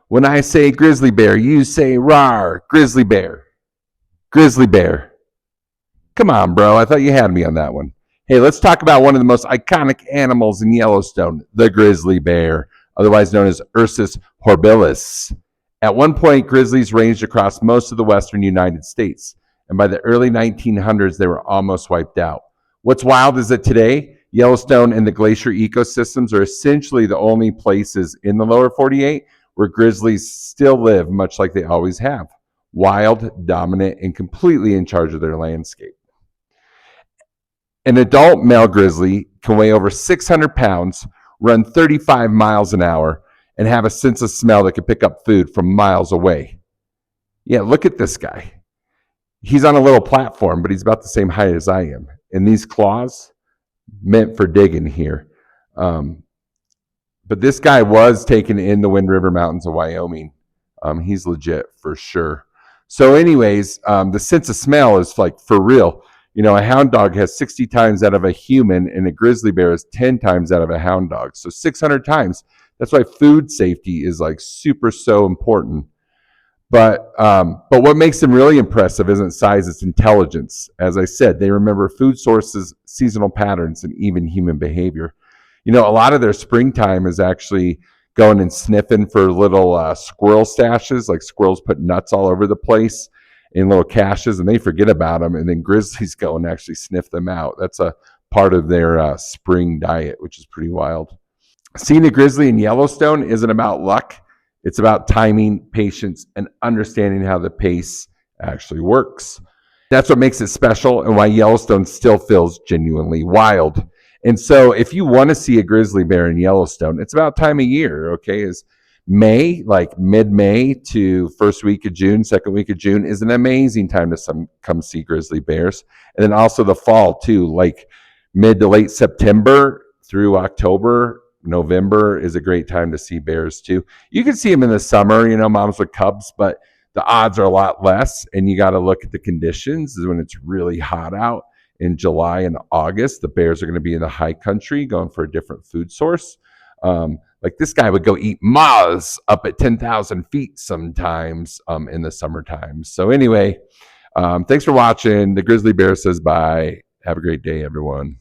When I say grizzly bear, you say rawr, grizzly bear, grizzly bear. Come on, bro. I thought you had me on that one. Hey, let's talk about one of the most iconic animals in Yellowstone, the grizzly bear, otherwise known as Ursus horribilis. At one point, grizzlies ranged across most of the western United States, and by the early 1900s, they were almost wiped out. What's wild is that today, Yellowstone and the glacier ecosystems are essentially the only places in the lower 48 where grizzlies still live, much like they always have. Wild, dominant, and completely in charge of their landscape. An adult male grizzly can weigh over 600 pounds, run 35 miles an hour, and have a sense of smell that can pick up food from miles away. Yeah, look at this guy. He's on a little platform, but he's about the same height as I am. And these claws, meant for digging here. But this guy was taken in the Wind River Mountains of Wyoming. He's legit for sure. So anyways, the sense of smell is like for real. You know, a hound dog has 60 times that of a human, and a grizzly bear is 10 times that of a hound dog. So 600 times. That's why food safety is like super so important. But what makes them really impressive isn't size, it's intelligence. As I said, they remember food sources, seasonal patterns, and even human behavior. You know, a lot of their springtime is actually going and sniffing for little squirrel stashes, like squirrels put nuts all over the place in little caches, and they forget about them, and then grizzlies go and actually sniff them out. That's a part of their spring diet, which is pretty wild. Seeing a grizzly in Yellowstone isn't about luck. It's about timing, patience, and understanding how the pace actually works. That's what makes it special and why Yellowstone still feels genuinely wild. And so if you want to see a grizzly bear in Yellowstone, it's about time of year, okay? Is May, like mid-May to first week of June, second week of June, is an amazing time to come see grizzly bears. And then also the fall, too, like mid to late September through October, November is a great time to see bears, too. You can see them in the summer, you know, moms with cubs, but the odds are a lot less, and you got to look at the conditions. This is when it's really hot out. In July and August, the bears are going to be in the high country going for a different food source. Like this guy would go eat moths up at 10,000 feet sometimes in the summertime. So anyway, thanks for watching. The Grizzly Bear says bye. Have a great day, everyone.